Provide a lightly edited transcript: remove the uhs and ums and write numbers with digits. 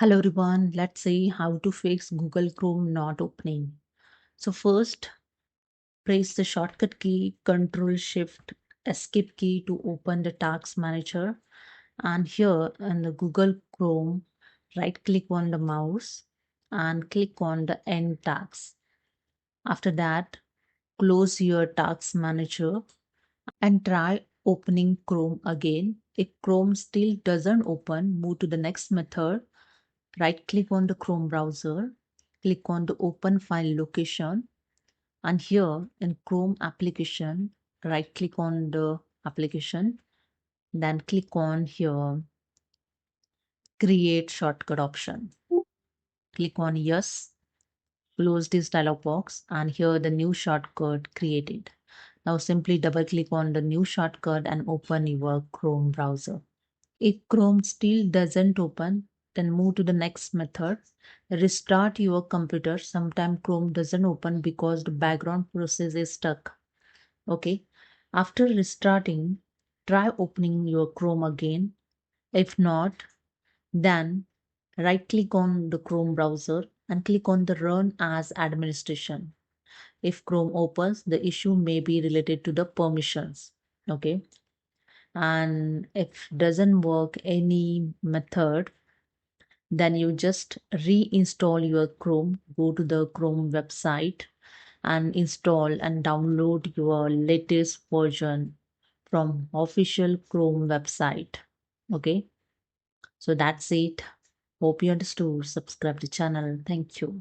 Hello everyone, let's see how to fix Google Chrome not opening. So first, press the shortcut key Control Shift Escape key to open the Task Manager. And here in the Google Chrome, right click on the mouse and click on the End Task. After that, close your Task Manager and try opening Chrome again. If Chrome still doesn't open, move to the next method. Right click on the Chrome browser, click on the open file location, and here in Chrome application, right click on the application, then click on here create shortcut option. Click on yes, close this dialog box, and here the new shortcut created. Now simply double click on the new shortcut and open your Chrome browser. If Chrome still doesn't open, then move to the next method. Restart your computer. Sometimes Chrome doesn't open because the background process is stuck. Okay. After restarting, try opening your Chrome again. If not, then right click on the Chrome browser and click on the Run as Administration. If Chrome opens, the issue may be related to the permissions. Okay. And if doesn't work any method, then you just reinstall your Chrome, go to the Chrome website and install and download your latest version from official Chrome website. Okay, so that's it. Hope you understood. Subscribe the channel. Thank you.